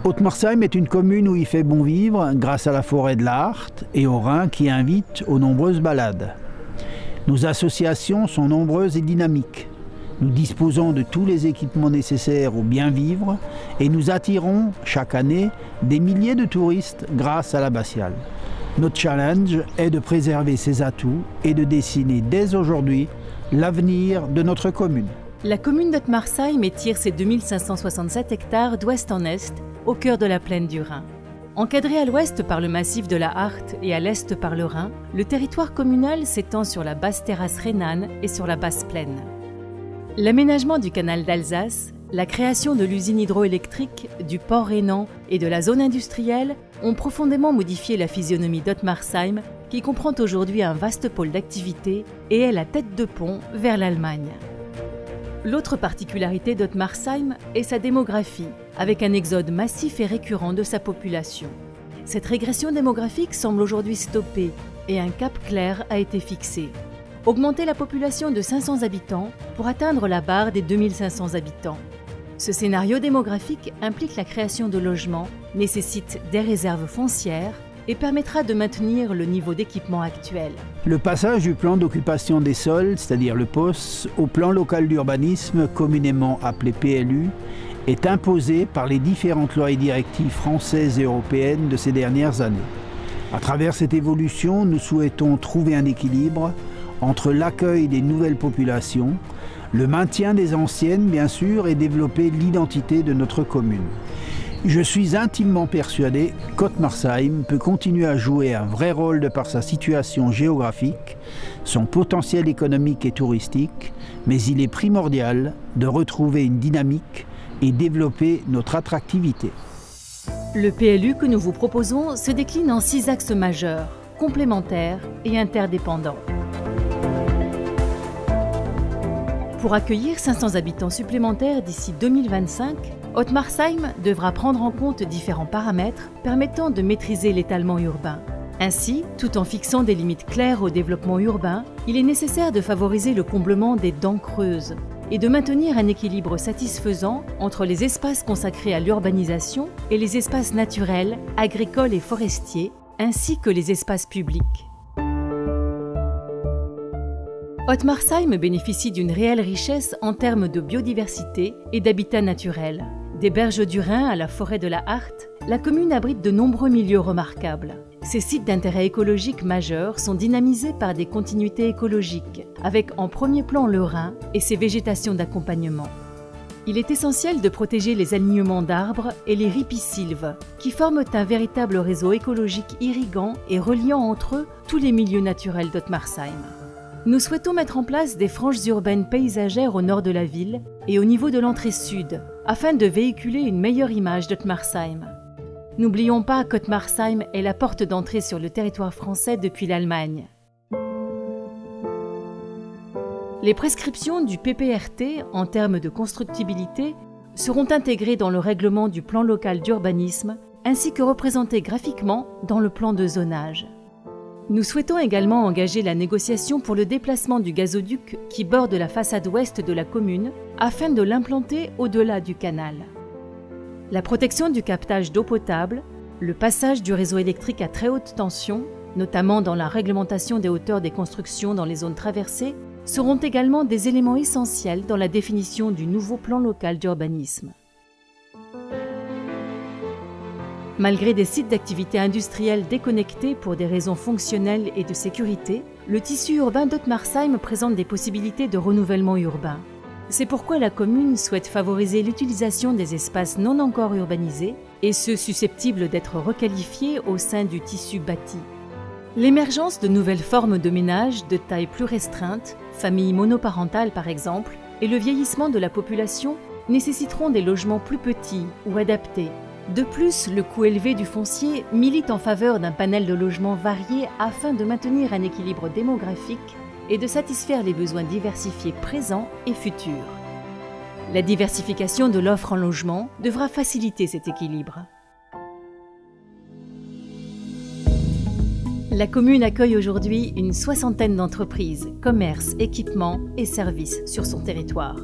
Haute-Marsheim est une commune où il fait bon vivre grâce à la forêt de la Hart et au Rhin qui invite aux nombreuses balades. Nos associations sont nombreuses et dynamiques. Nous disposons de tous les équipements nécessaires au bien vivre et nous attirons chaque année des milliers de touristes grâce à l'abbatiale. Notre challenge est de préserver ces atouts et de dessiner dès aujourd'hui l'avenir de notre commune. La commune d'Haute-Marsheim étire ses 2567 hectares d'ouest en est, au cœur de la plaine du Rhin. Encadré à l'ouest par le massif de la Hart et à l'est par le Rhin, le territoire communal s'étend sur la basse terrasse rhénane et sur la basse plaine. L'aménagement du canal d'Alsace, la création de l'usine hydroélectrique, du port rhénan et de la zone industrielle ont profondément modifié la physionomie d'Haute-Marsheim, qui comprend aujourd'hui un vaste pôle d'activité et est la tête de pont vers l'Allemagne. L'autre particularité d'Haute-Marsheim est sa démographie, avec un exode massif et récurrent de sa population. Cette régression démographique semble aujourd'hui stoppée et un cap clair a été fixé. Augmenter la population de 500 habitants pour atteindre la barre des 2500 habitants. Ce scénario démographique implique la création de logements, nécessite des réserves foncières et permettra de maintenir le niveau d'équipement actuel. Le passage du plan d'occupation des sols, c'est-à-dire le POS, au plan local d'urbanisme, communément appelé PLU, est imposé par les différentes lois et directives françaises et européennes de ces dernières années. À travers cette évolution, nous souhaitons trouver un équilibre entre l'accueil des nouvelles populations, le maintien des anciennes bien sûr et développer l'identité de notre commune. Je suis intimement persuadé qu'Haute-Marsheim peut continuer à jouer un vrai rôle de par sa situation géographique, son potentiel économique et touristique, mais il est primordial de retrouver une dynamique et développer notre attractivité. Le PLU que nous vous proposons se décline en 6 axes majeurs, complémentaires et interdépendants. Pour accueillir 500 habitants supplémentaires d'ici 2025, Haute-Marsheim devra prendre en compte différents paramètres permettant de maîtriser l'étalement urbain. Ainsi, tout en fixant des limites claires au développement urbain, il est nécessaire de favoriser le comblement des dents creuses et de maintenir un équilibre satisfaisant entre les espaces consacrés à l'urbanisation et les espaces naturels, agricoles et forestiers, ainsi que les espaces publics. Haute-Marsheim bénéficie d'une réelle richesse en termes de biodiversité et d'habitat naturel. Des berges du Rhin à la forêt de la Hart, la commune abrite de nombreux milieux remarquables. Ces sites d'intérêt écologique majeur sont dynamisés par des continuités écologiques, avec en premier plan le Rhin et ses végétations d'accompagnement. Il est essentiel de protéger les alignements d'arbres et les ripisylves, qui forment un véritable réseau écologique irriguant et reliant entre eux tous les milieux naturels d'Haute-Marsheim. Nous souhaitons mettre en place des franges urbaines paysagères au nord de la ville et au niveau de l'entrée sud, afin de véhiculer une meilleure image d'Haute-Marsheim. N'oublions pas qu'Haute-Marsheim est la porte d'entrée sur le territoire français depuis l'Allemagne. Les prescriptions du PPRT en termes de constructibilité seront intégrées dans le règlement du plan local d'urbanisme ainsi que représentées graphiquement dans le plan de zonage. Nous souhaitons également engager la négociation pour le déplacement du gazoduc qui borde la façade ouest de la commune afin de l'implanter au-delà du canal. La protection du captage d'eau potable, le passage du réseau électrique à très haute tension, notamment dans la réglementation des hauteurs des constructions dans les zones traversées, seront également des éléments essentiels dans la définition du nouveau plan local d'urbanisme. Malgré des sites d'activité industrielle déconnectés pour des raisons fonctionnelles et de sécurité, le tissu urbain d'Haute-Marsheim présente des possibilités de renouvellement urbain. C'est pourquoi la commune souhaite favoriser l'utilisation des espaces non encore urbanisés et ceux susceptibles d'être requalifiés au sein du tissu bâti. L'émergence de nouvelles formes de ménages de taille plus restreinte, familles monoparentales par exemple, et le vieillissement de la population nécessiteront des logements plus petits ou adaptés. De plus, le coût élevé du foncier milite en faveur d'un panel de logements variés afin de maintenir un équilibre démographique et de satisfaire les besoins diversifiés présents et futurs. La diversification de l'offre en logement devra faciliter cet équilibre. La commune accueille aujourd'hui une 60aine d'entreprises, commerces, équipements et services sur son territoire.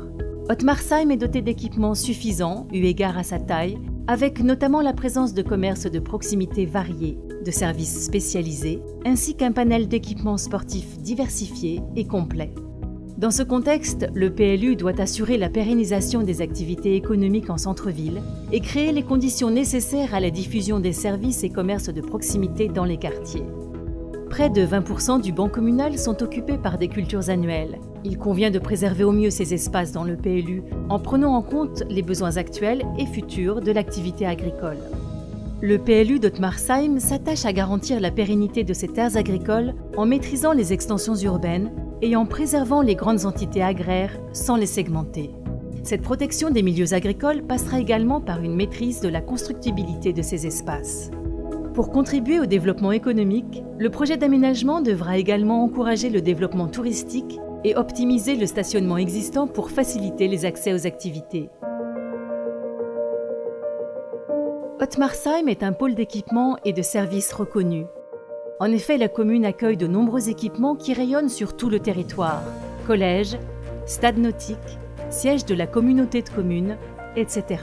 Haute-Marsheim est dotée d'équipements suffisants, eu égard à sa taille, avec notamment la présence de commerces de proximité variés, de services spécialisés, ainsi qu'un panel d'équipements sportifs diversifiés et complets. Dans ce contexte, le PLU doit assurer la pérennisation des activités économiques en centre-ville et créer les conditions nécessaires à la diffusion des services et commerces de proximité dans les quartiers. Près de 20% du banc communal sont occupés par des cultures annuelles. Il convient de préserver au mieux ces espaces dans le PLU en prenant en compte les besoins actuels et futurs de l'activité agricole. Le PLU d'Ottmarsheim s'attache à garantir la pérennité de ces terres agricoles en maîtrisant les extensions urbaines et en préservant les grandes entités agraires sans les segmenter. Cette protection des milieux agricoles passera également par une maîtrise de la constructibilité de ces espaces. Pour contribuer au développement économique, le projet d'aménagement devra également encourager le développement touristique et optimiser le stationnement existant pour faciliter les accès aux activités. Ottmarsheim est un pôle d'équipement et de services reconnu. En effet, la commune accueille de nombreux équipements qui rayonnent sur tout le territoire. Collèges, stades nautiques, siège de la communauté de communes, etc.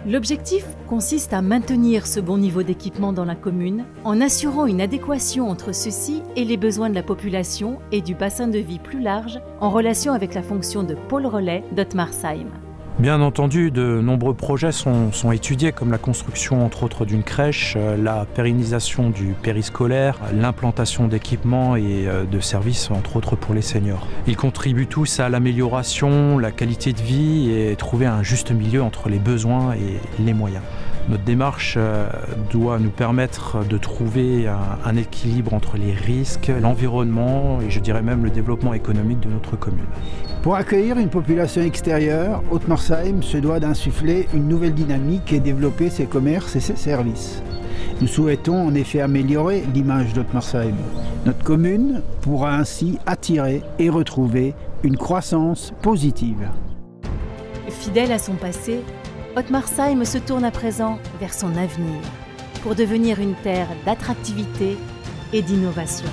L'objectif consiste à maintenir ce bon niveau d'équipement dans la commune en assurant une adéquation entre ceux-ci et les besoins de la population et du bassin de vie plus large en relation avec la fonction de pôle relais d'Ottmarsheim. Bien entendu, de nombreux projets sont étudiés, comme la construction entre autres d'une crèche, la pérennisation du périscolaire, l'implantation d'équipements et de services entre autres pour les seniors. Ils contribuent tous à l'amélioration, la qualité de vie et trouver un juste milieu entre les besoins et les moyens. Notre démarche doit nous permettre de trouver un équilibre entre les risques, l'environnement et je dirais même le développement économique de notre commune. Pour accueillir une population extérieure, Ottmarsheim se doit d'insuffler une nouvelle dynamique et développer ses commerces et ses services. Nous souhaitons en effet améliorer l'image d'Ottmarsheim. Notre commune pourra ainsi attirer et retrouver une croissance positive. Fidèle à son passé, Ottmarsheim se tourne à présent vers son avenir pour devenir une terre d'attractivité et d'innovation.